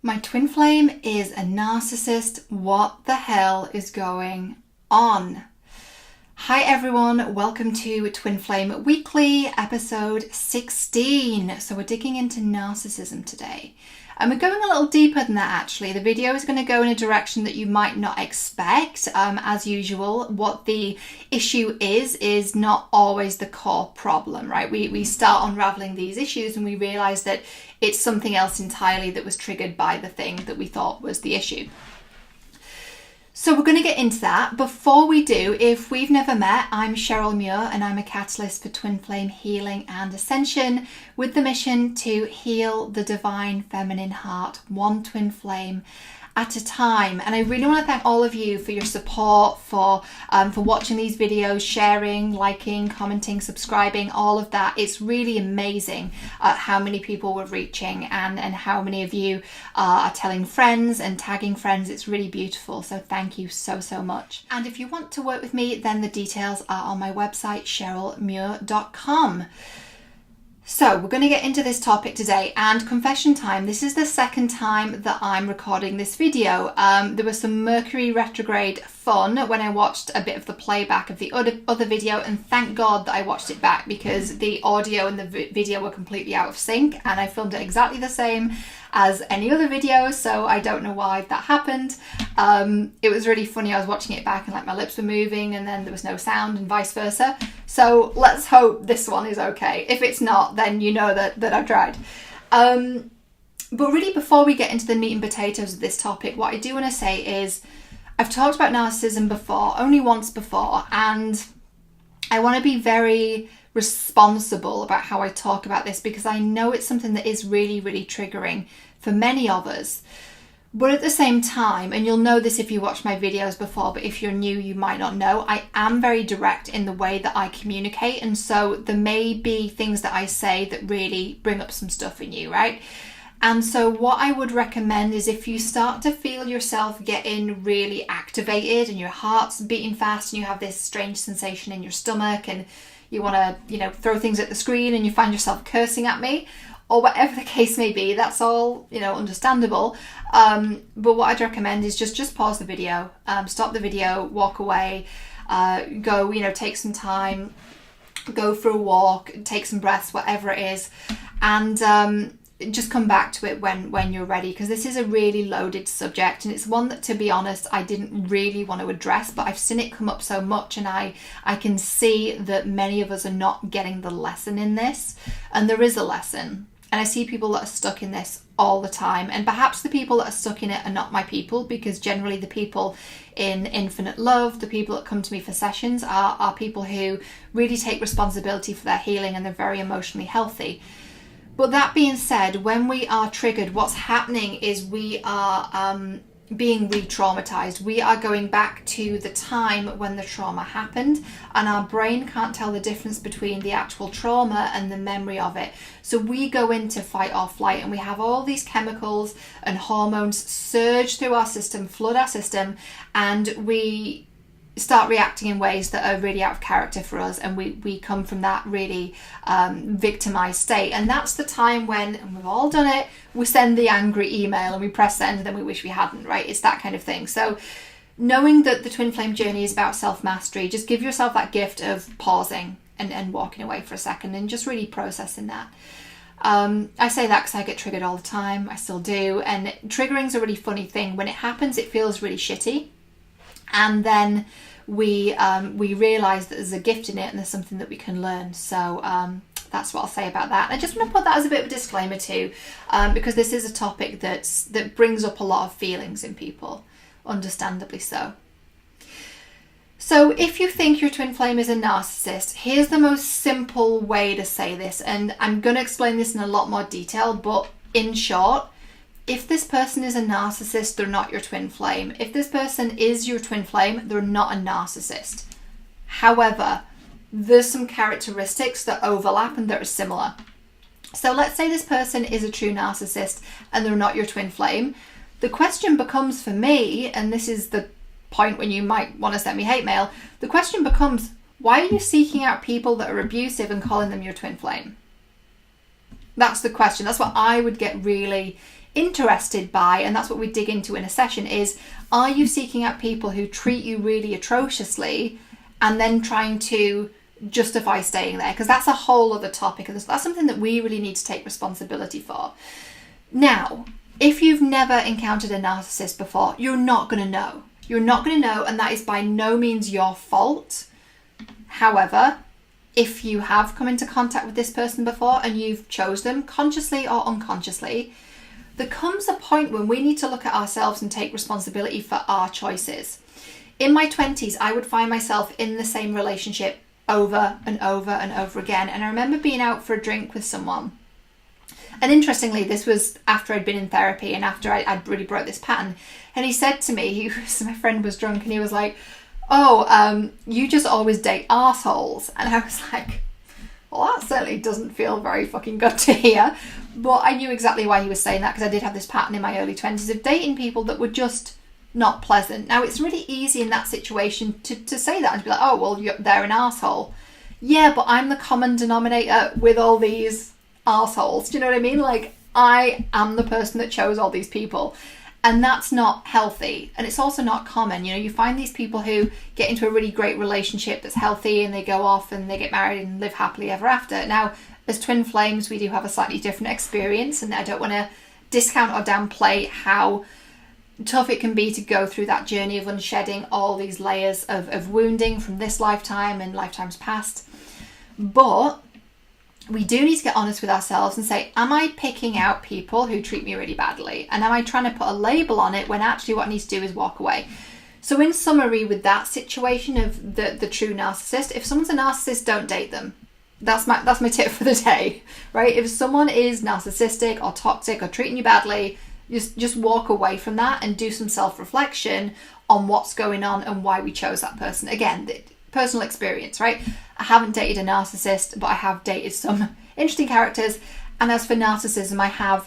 My twin flame is a narcissist. What the hell is going on? Hi everyone, welcome to Twin Flame Weekly, episode 16. So we're digging into narcissism today. And we're going a little deeper than that actually. The video is going to go in a direction that you might not expect. As usual, what the issue is not always the core problem, right? We start unraveling these issues and we realise that it's something else entirely that was triggered by the thing that we thought was the issue. So we're going to get into that. Before we do, if we've never met, I'm Cheryl Muir and I'm a catalyst for twin flame healing and ascension with the mission to heal the divine feminine heart, one twin flame at a time. And I really want to thank all of you for your support, for watching these videos, sharing, liking, commenting, subscribing, all of that. It's really amazing how many people we're reaching and how many of you are telling friends and tagging friends. It's really beautiful. So thank you so much. And if you want to work with me, then the details are on my website, cherylmuir.com. So we're going to get into this topic today, and confession time. This is the second time that I'm recording this video. There was some Mercury retrograde fun when I watched a bit of the playback of the other video, and thank God that I watched it back because the audio and the video were completely out of sync, and I filmed it exactly the same as any other video, so I don't know why that happened. It was really funny. I was watching it back and like my lips were moving and then there was no sound and vice versa. So let's hope this one is okay. If it's not, then you know that I tried. But really, before we get into the meat and potatoes of this topic, what I do want to say is I've talked about narcissism before, only once before, and I want to be very responsible about how I talk about this because I know it's something that is really triggering for many of us. But at the same time, and you'll know this if you watched my videos before, but if you're new you might not know, I am very direct in the way that I communicate, and so there may be things that I say that really bring up some stuff in you, right? And so what I would recommend is if you start to feel yourself getting really activated and your heart's beating fast and you have this strange sensation in your stomach and you want to, throw things at the screen and you find yourself cursing at me, or whatever the case may be, that's all, understandable. But what I'd recommend is just pause the video, stop the video, walk away, go, take some time, go for a walk, take some breaths, whatever it is, and just come back to it when you're ready, because this is a really loaded subject and it's one that, to be honest, I didn't really want to address, but I've seen it come up so much and I can see that many of us are not getting the lesson in this, and there is a lesson. And I see people that are stuck in this all the time, and perhaps the people that are stuck in it are not my people, because generally the people in Infinite Love, the people that come to me for sessions are people who really take responsibility for their healing and they're very emotionally healthy. But that being said, when we are triggered, what's happening is we are being re-traumatized. We are going back to the time when the trauma happened, and our brain can't tell the difference between the actual trauma and the memory of it. So we go into fight or flight, and we have all these chemicals and hormones surge through our system, flood our system, and we start reacting in ways that are really out of character for us, and we come from that really victimized state. And that's the time when, and we've all done it, we send the angry email and we press send and then we wish we hadn't, right? It's that kind of thing. So knowing that the twin flame journey is about self-mastery, just give yourself that gift of pausing and walking away for a second and just really processing that. I say that because I get triggered all the time. I still do. And triggering is a really funny thing. When it happens, it feels really shitty. And then we realise that there's a gift in it and there's something that we can learn. So that's what I'll say about that. And I just want to put that as a bit of a disclaimer too, because this is a topic that brings up a lot of feelings in people, understandably so. So if you think your twin flame is a narcissist, here's the most simple way to say this, and I'm going to explain this in a lot more detail, but in short, if this person is a narcissist, they're not your twin flame. If this person is your twin flame, they're not a narcissist. However, there's some characteristics that overlap and that are similar. So let's say this person is a true narcissist and they're not your twin flame. The question becomes for me, and this is the point when you might want to send me hate mail, the question becomes, why are you seeking out people that are abusive and calling them your twin flame? That's the question. That's what I would get really interested by, and that's what we dig into in a session, is are you seeking out people who treat you really atrociously and then trying to justify staying there? Because that's a whole other topic, and that's something that we really need to take responsibility for. Now, if you've never encountered a narcissist before, you're not going to know. You're not going to know, and that is by no means your fault. However, if you have come into contact with this person before and you've chose them consciously or unconsciously, there comes a point when we need to look at ourselves and take responsibility for our choices. In my 20s, I would find myself in the same relationship over and over and over again. And I remember being out for a drink with someone. And interestingly, this was after I'd been in therapy and after I'd really broke this pattern. And he said to me, my friend was drunk, and he was like, you just always date arseholes. And I was like, well, that certainly doesn't feel very fucking good to hear. But I knew exactly why he was saying that, because I did have this pattern in my early 20s of dating people that were just not pleasant. Now, it's really easy in that situation to say that and to be like, oh, well, they're an arsehole. Yeah, but I'm the common denominator with all these arseholes. Do you know what I mean? Like, I am the person that chose all these people. And that's not healthy. And it's also not common. You know, you find these people who get into a really great relationship that's healthy and they go off and they get married and live happily ever after. Now, as twin flames, we do have a slightly different experience, and I don't want to discount or downplay how tough it can be to go through that journey of unshedding all these layers of wounding from this lifetime and lifetimes past. But we do need to get honest with ourselves and say, am I picking out people who treat me really badly? And am I trying to put a label on it when actually what I need to do is walk away? So in summary, with that situation of the true narcissist, if someone's a narcissist, don't date them. That's my tip for the day, right? If someone is narcissistic or toxic or treating you badly, just walk away from that and do some self-reflection on what's going on and why we chose that person. Again, personal experience, right? I haven't dated a narcissist, but I have dated some interesting characters. And as for narcissism, I have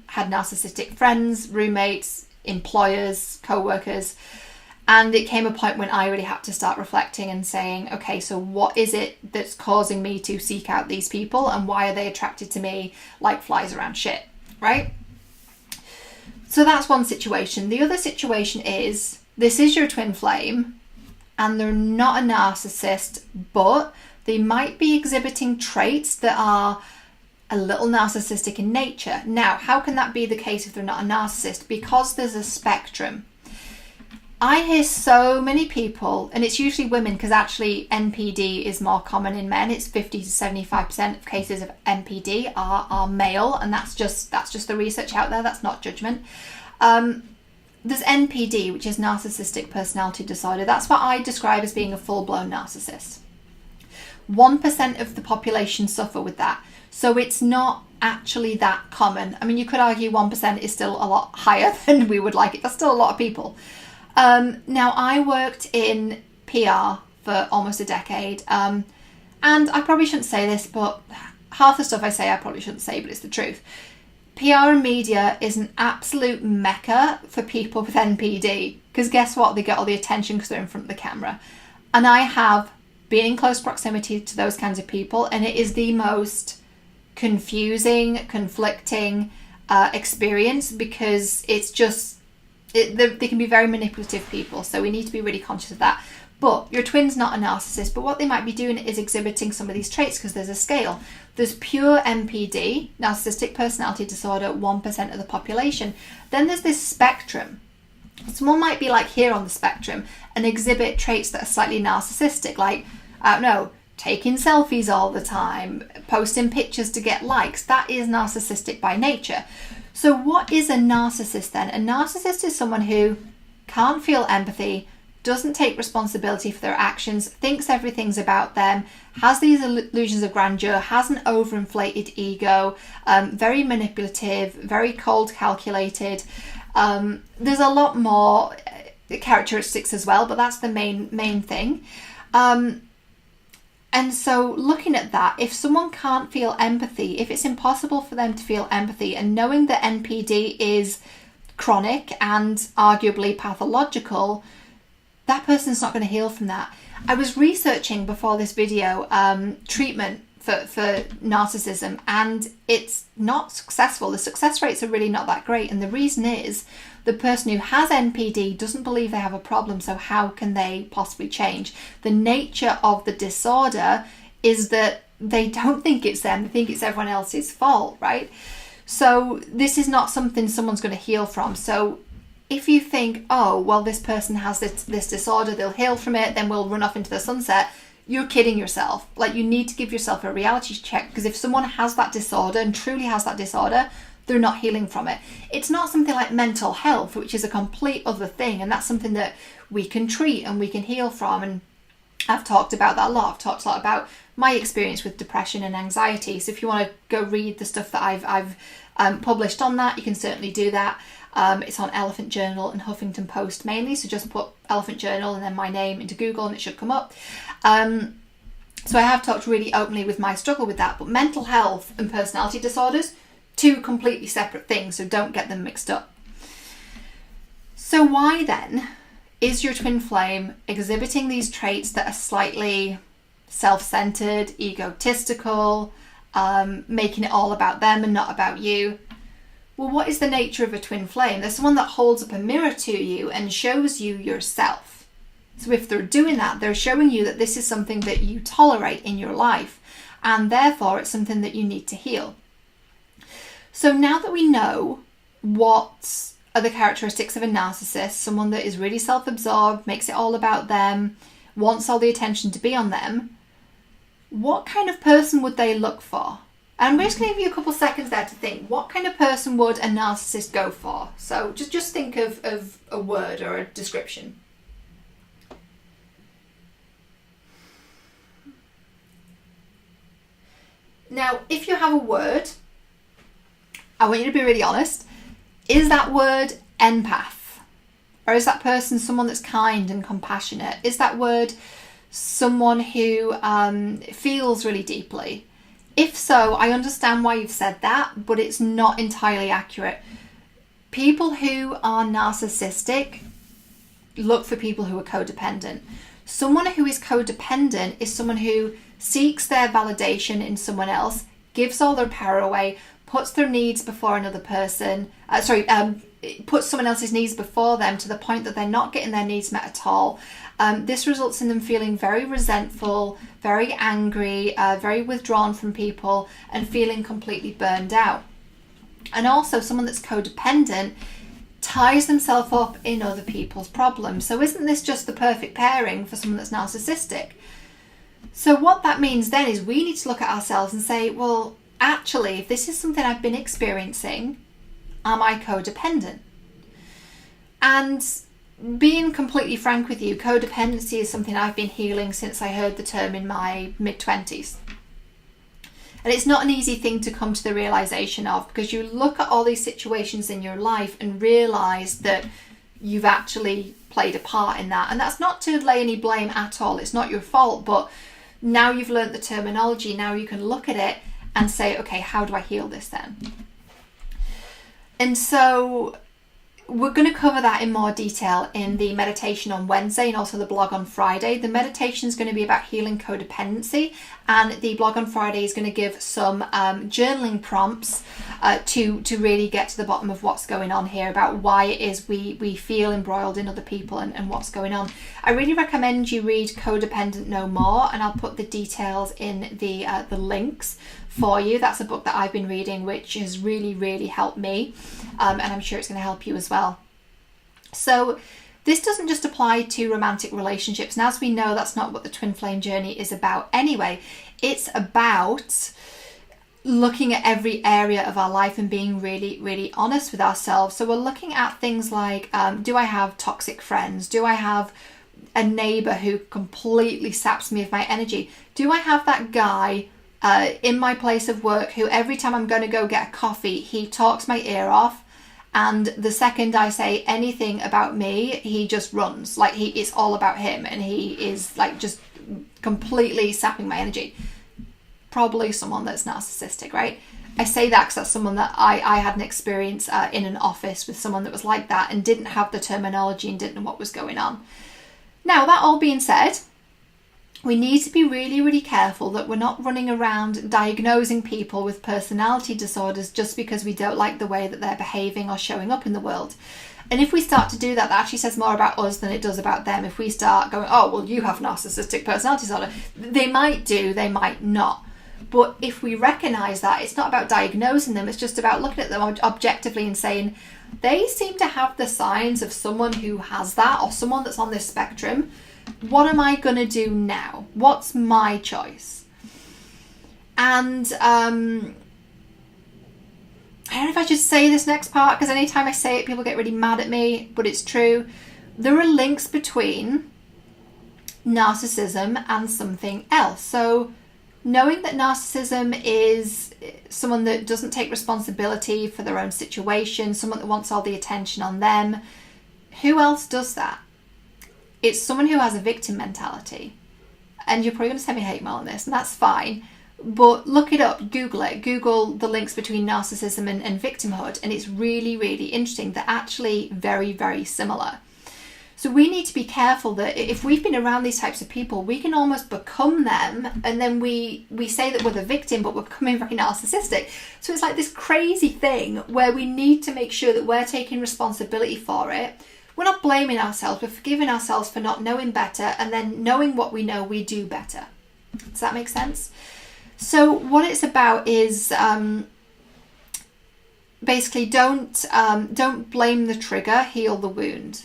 had narcissistic friends, roommates, employers, co-workers. And it came a point when I really had to start reflecting and saying, okay, so what is it that's causing me to seek out these people, and why are they attracted to me like flies around shit, right? So that's one situation. The other situation is, this is your twin flame, and they're not a narcissist, but they might be exhibiting traits that are a little narcissistic in nature. Now, how can that be the case if they're not a narcissist? Because there's a spectrum. I hear so many people, and it's usually women, because actually NPD is more common in men. It's 50 to 75% of cases of NPD are male, and that's just the research out there. That's not judgment. There's NPD, which is narcissistic personality disorder. That's what I describe as being a full-blown narcissist. 1% of the population suffer with that. So it's not actually that common. I mean, you could argue 1% is still a lot higher than we would like it. That's still a lot of people. Now, I worked in PR for almost a decade, and I probably shouldn't say this, but half the stuff I say I probably shouldn't say, but it's the truth. PR and media is an absolute mecca for people with NPD, because guess what? They get all the attention because they're in front of the camera. And I have been in close proximity to those kinds of people, and it is the most confusing, conflicting experience, because it's just, they can be very manipulative people, so we need to be really conscious of that. But your twin's not a narcissist, but what they might be doing is exhibiting some of these traits, because there's a scale. There's pure NPD, narcissistic personality disorder, 1% of the population. Then there's this spectrum. Someone might be like here on the spectrum and exhibit traits that are slightly narcissistic, like, I don't know, taking selfies all the time, posting pictures to get likes. That is narcissistic by nature. So what is a narcissist then? A narcissist is someone who can't feel empathy, doesn't take responsibility for their actions, thinks everything's about them, has these illusions of grandeur, has an overinflated ego, very manipulative, very cold, calculated. There's a lot more characteristics as well, but that's the main thing. And so looking at that, if someone can't feel empathy, if it's impossible for them to feel empathy, and knowing that NPD is chronic and arguably pathological, that person's not going to heal from that. I was researching before this video treatment for narcissism, and it's not successful. The success rates are really not that great, and the reason is the person who has NPD doesn't believe they have a problem, so how can they possibly change? The nature of the disorder is that they don't think it's them, they think it's everyone else's fault, right? So this is not something someone's going to heal from. So if you think, oh, well, this person has this disorder, they'll heal from it, then we'll run off into the sunset, you're kidding yourself. Like, you need to give yourself a reality check, because if someone has that disorder and truly has that disorder, they're not healing from it. It's not something like mental health, which is a complete other thing, and that's something that we can treat and we can heal from. And I've talked about that a lot. I've talked a lot about my experience with depression and anxiety. So if you want to go read the stuff that I've published on that, you can certainly do that. It's on Elephant Journal and Huffington Post mainly, so just put Elephant Journal and then my name into Google and it should come up. So I have talked really openly with my struggle with that, but mental health and personality disorders, two completely separate things, so don't get them mixed up. So why then is your twin flame exhibiting these traits that are slightly self-centered, egotistical, making it all about them and not about you? Well, what is the nature of a twin flame? There's someone that holds up a mirror to you and shows you yourself. So if they're doing that, they're showing you that this is something that you tolerate in your life, and therefore it's something that you need to heal. So now that we know what are the characteristics of a narcissist, someone that is really self-absorbed, makes it all about them, wants all the attention to be on them, what kind of person would they look for? And I'm just going to give you a couple seconds there to think. What kind of person would a narcissist go for? So just think of a word or a description. Now, if you have a word, I want you to be really honest. Is that word empath? Or is that person someone that's kind and compassionate? Is that word someone who feels really deeply? If so, I understand why you've said that, but it's not entirely accurate. People who are narcissistic look for people who are codependent. Someone who is codependent is someone who seeks their validation in someone else, gives all their power away, puts their needs before another person, puts someone else's needs before them to the point that they're not getting their needs met at all. This results in them feeling very resentful, very angry, very withdrawn from people, and feeling completely burned out. And also, someone that's codependent ties themselves up in other people's problems. So isn't this just the perfect pairing for someone that's narcissistic? So what that means then is we need to look at ourselves and say, well, actually, if this is something I've been experiencing, am I codependent? And being completely frank with you, codependency is something I've been healing since I heard the term in my mid-20s. And it's not an easy thing to come to the realization of, because you look at all these situations in your life and realize that you've actually played a part in that. And that's not to lay any blame at all. It's not your fault, but now you've learnt the terminology. Now you can look at it and say, okay, how do I heal this then? And so we're going to cover that in more detail in the meditation on Wednesday and also the blog on Friday. The meditation is going to be about healing codependency, and the blog on Friday is going to give some journaling prompts to really get to the bottom of what's going on here, about why it is we feel embroiled in other people and what's going on. I really recommend you read Codependent No More, and I'll put the details in the links for you. That's a book that I've been reading, which has really, really helped me, and I'm sure it's going to help you as well. So this doesn't just apply to romantic relationships, and as we know, that's not what the twin flame journey is about anyway. It's about looking at every area of our life and being really, really honest with ourselves. So we're looking at things like, do I have toxic friends? Do I have a neighbour who completely saps me of my energy? Do I have that guy in my place of work who every time I'm going to go get a coffee, he talks my ear off, and the second I say anything about me, he just runs, like it's all about him, and he is like just completely sapping my energy? Probably someone that's narcissistic, right? I say that because that's someone that I had an experience in an office with someone that was like that and didn't have the terminology and didn't know what was going on. Now, that all being said, we need to be really, really careful that we're not running around diagnosing people with personality disorders just because we don't like the way that they're behaving or showing up in the world. And if we start to do that, that actually says more about us than it does about them. If we start going, oh, well, you have narcissistic personality disorder, they might do, they might not. But if we recognise that, it's not about diagnosing them, it's just about looking at them objectively and saying, they seem to have the signs of someone who has that, or someone that's on this spectrum. What am I going to do now? What's my choice? And I don't know if I should say this next part, because anytime I say it, people get really mad at me, but it's true. There are links between narcissism and something else. So knowing that narcissism is someone that doesn't take responsibility for their own situation, someone that wants all the attention on them, who else does that? It's someone who has a victim mentality. And you're probably going to send me hate mail on this, and that's fine. But look it up, Google it. Google the links between narcissism and victimhood, and it's really, really interesting. They're actually very, very similar. So we need to be careful that if we've been around these types of people, we can almost become them, and then we say that we're the victim, but we're becoming very narcissistic. So it's like this crazy thing where we need to make sure that we're taking responsibility for it. We're not blaming ourselves, we're forgiving ourselves for not knowing better, and then knowing what we know, we do better. Does that make sense? So what it's about is basically don't blame the trigger, heal the wound.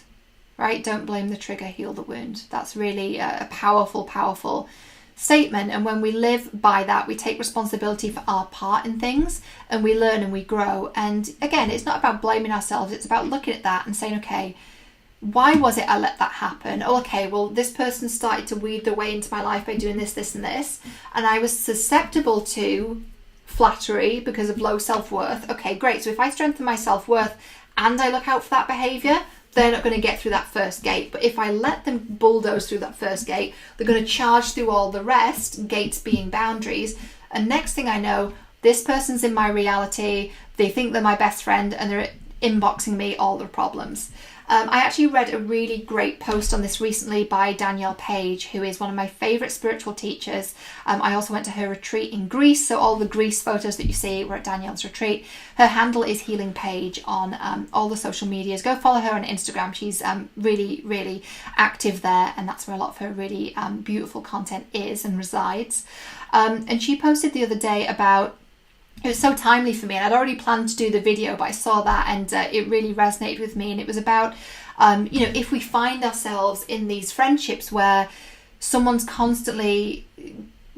Right? Don't blame the trigger, heal the wound. That's really a powerful, powerful statement. And when we live by that, we take responsibility for our part in things, and we learn and we grow. And again, it's not about blaming ourselves. It's about looking at that and saying, okay, why was it I let that happen? Oh, okay, well, this person started to weed their way into my life by doing this, this, and this. And I was susceptible to flattery because of low self-worth. Okay, great. So if I strengthen my self-worth and I look out for that behaviour, they're not going to get through that first gate. But if I let them bulldoze through that first gate, they're going to charge through all the rest, gates being boundaries. And next thing I know, this person's in my reality, they think they're my best friend, and they're inboxing me all their problems. I actually read a really great post on this recently by Danielle Page, who is one of my favourite spiritual teachers. I also went to her retreat in Greece, so all the Greece photos that you see were at Danielle's retreat. Her handle is Healing Page on all the social medias. Go follow her on Instagram. She's really, really active there, and that's where a lot of her really beautiful content is and resides. And she posted the other day about, it was so timely for me, and I'd already planned to do the video, but I saw that and it really resonated with me. And it was about, if we find ourselves in these friendships where someone's constantly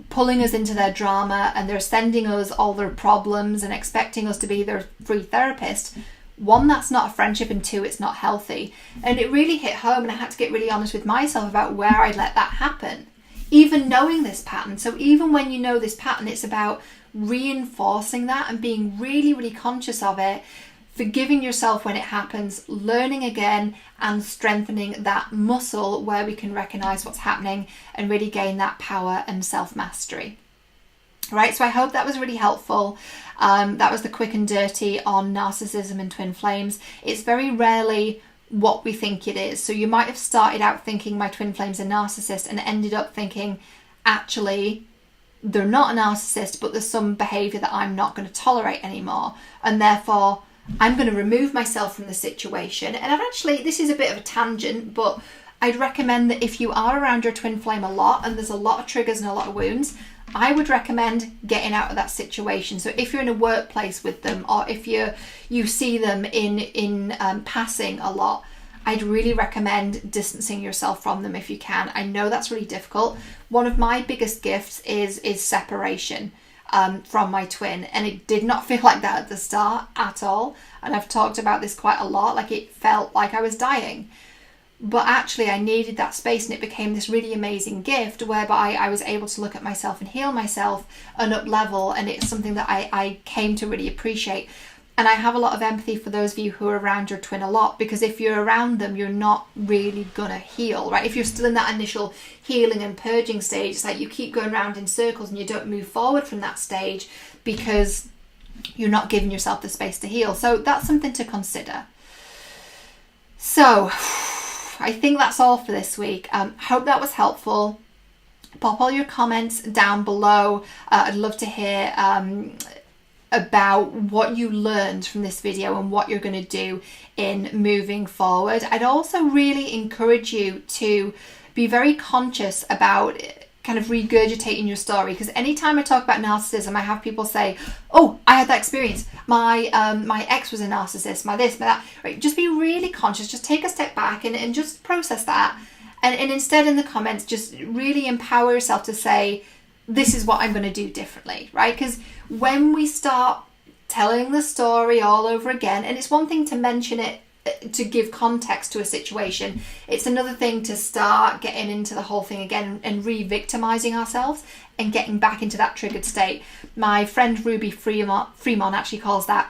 pulling us into their drama and they're sending us all their problems and expecting us to be their free therapist, one, that's not a friendship, and two, it's not healthy. And it really hit home, and I had to get really honest with myself about where I let that happen, even knowing this pattern. So even when you know this pattern, it's about reinforcing that and being really, really conscious of it, forgiving yourself when it happens, learning again, and strengthening that muscle where we can recognize what's happening and really gain that power and self-mastery. Right, so I hope that was really helpful. That was the quick and dirty on narcissism and twin flames. It's very rarely what we think it is. So you might have started out thinking my twin flame's a narcissist and ended up thinking, actually, they're not a narcissist, but there's some behaviour that I'm not going to tolerate anymore, and therefore I'm going to remove myself from the situation. And I've actually, this is a bit of a tangent, but I'd recommend that if you are around your twin flame a lot and there's a lot of triggers and a lot of wounds, I would recommend getting out of that situation. So if you're in a workplace with them, or if you see them in passing a lot, I'd really recommend distancing yourself from them if you can. I know that's really difficult. One of my biggest gifts is separation from my twin, and it did not feel like that at the start at all. And I've talked about this quite a lot, like it felt like I was dying. But actually I needed that space, and it became this really amazing gift whereby I was able to look at myself and heal myself and up level, and it's something that I came to really appreciate. And I have a lot of empathy for those of you who are around your twin a lot, because if you're around them, you're not really gonna heal, right? If you're still in that initial healing and purging stage, it's like you keep going around in circles and you don't move forward from that stage because you're not giving yourself the space to heal. So that's something to consider. So I think that's all for this week. Hope that was helpful. Pop all your comments down below. I'd love to hear about what you learned from this video and what you're going to do in moving forward. I'd also really encourage you to be very conscious about kind of regurgitating your story, because anytime I talk about narcissism, I have people say, oh, I had that experience, my ex was a narcissist, my this, my that. Right? Just be really conscious, just take a step back and just process that, and instead in the comments just really empower yourself to say, this is what I'm going to do differently, right? Because when we start telling the story all over again, and it's one thing to mention it to give context to a situation, it's another thing to start getting into the whole thing again and re-victimizing ourselves and getting back into that triggered state. My friend Ruby Fremont actually calls that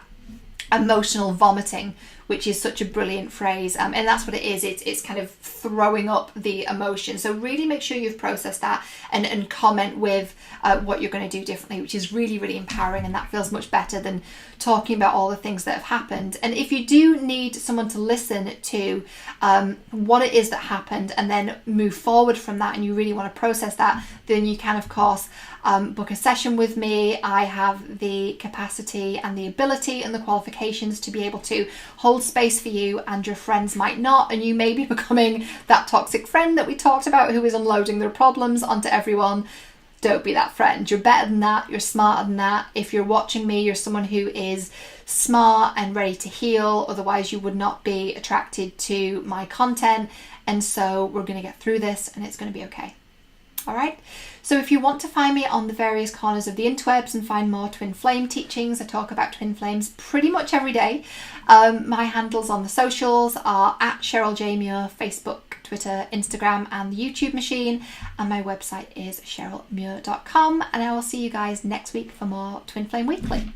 emotional vomiting, which is such a brilliant phrase, and that's what it is. It's kind of throwing up the emotion. So really make sure you've processed that and comment with what you're going to do differently, which is really, really empowering, and that feels much better than talking about all the things that have happened. And if you do need someone to listen to what it is that happened and then move forward from that, and you really want to process that, then you can, of course, book a session with me. I have the capacity and the ability and the qualifications to be able to hold space for you, and your friends might not, and you may be becoming that toxic friend that we talked about who is unloading their problems onto everyone. Don't be that friend. You're better than that. You're smarter than that. If you're watching me, you're someone who is smart and ready to heal. Otherwise, you would not be attracted to my content. And so we're going to get through this, and it's going to be okay. All right. So if you want to find me on the various corners of the interwebs and find more twin flame teachings, I talk about twin flames pretty much every day. My handles on the socials are at Cheryl J. Muir, Facebook, Twitter, Instagram, and the YouTube machine. And my website is cherylmuir.com. And I will see you guys next week for more Twin Flame Weekly.